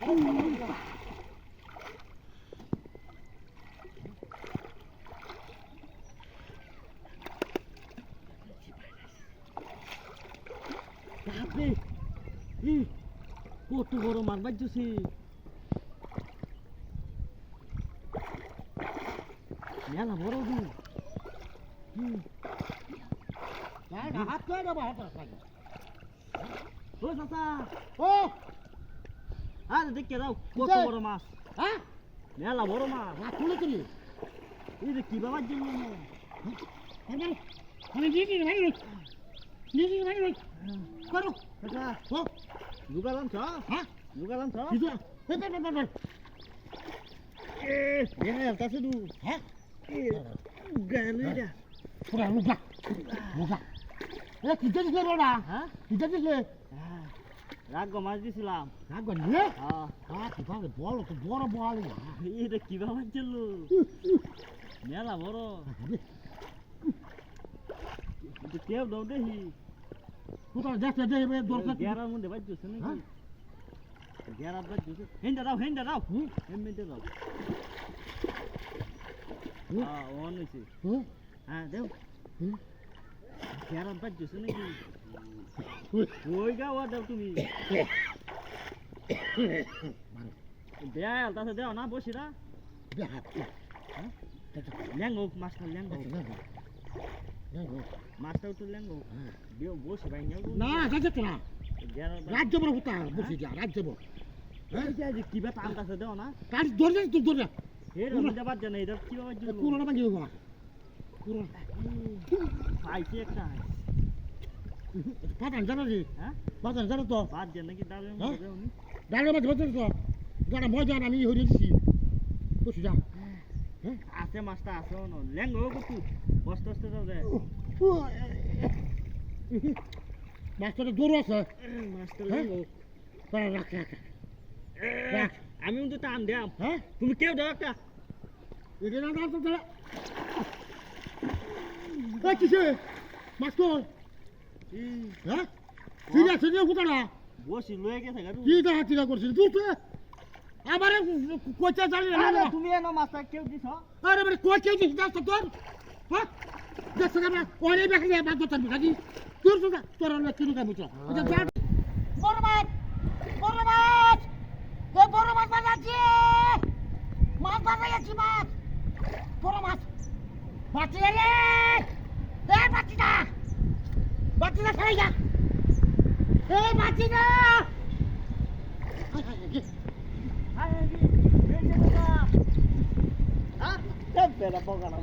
আপনি কত বড় মাছ বাজছে মেলা বড় হাত ও চাচা ও আরে দেখে দাও কত বড় মাছ হ্যাঁ মেলা বড় মাছ রাত তুলে তুলি এই যে কি বাবার জন্য আমি দিদি ভাই ভাই করো চাচা ও লুকালাম ছ হ্যাঁ লুকালাম ছ দিদি কাছে দু হ্যাঁ গেল এটা পুরা লুকা লুকা এটা কি দিলে বড়া হ্যাঁ কি দিলে রাগ মাছ দিছিলাম রাগ নিয়ে হ্যাঁ হ্যাঁ কি ভাবে বল তো বড় বল এটা কি বাবার জন্য মেলা বড় কেউ দাও দেখি কোথাও দেখতে দেবে দরকার গেরার মধ্যে বাজছে নাকি গেরার বাজছে হেন্ডা দাও হেন্ডা দাও অন হয়েছে হ্যাঁ দেও গেরার বাজছে নাকি ওই গাওয়া দাও তুমি দেয়াল তাতে দেও না বসিরা ল্যাঙ্গো মাছটা ল্যাঙ্গো মাছটাও তো ল্যাঙ্গো বসে ভাই না যাচ্ছে না গেরার রাজ্য বড় হতা বসে যা রাজ্য বড় কি বা টান কাছে দেও না কাজ ধরে তুই ধরে এর মধ্যে বাদ জানা এটা কি বাবা জন্য পুরোটা ভাঙিয়ে দেবো পুরো পাইছি একটা পাতান জানা রে হ্যাঁ পাতান জানা তো বাদ জানা কি ডালের মধ্যে দেও নি ডালের মধ্যে ধরতে তো জানা মজা আমি হয়ে দিচ্ছি বসে যা আছে মাছটা আছে অন ল্যাঙ্গো কতু বস্তা বস্তা দাও রে মাছটা দৌড় আছে মাছটা ল্যাঙ্গো রাখ রাখ আমি কিন্তু টান দেম হ্যাঁ তুমি কেউ দাও একটা এটা না দাও তো তাহলে এই কিসে মাছ তো হ্যাঁ ঠিক আছে রে কোথাটা বসি লয়ে গেছে গাড়ু কি তা হাতিরা করছিস তুই তো আমারে কোচা জানি না তুমি এনো মাছটা কেউ দিছ আরে মানে কোচা দিস দাস তোর হ্যাঁ দেখছ না ওরে দেখলে বাদ তোর বিকাজি তোর তো তোর না কিলো কাম হচ্ছে আচ্ছা যা বড় মাছ এ বড় মাছ বাজাচ্ছি মাছ বাজাচ্ছি মাছ বড় মাছ বাঁচি রে এ বাঁচিটা খাই যা এ বাঁচি না হ্যাঁ বেলা বগানা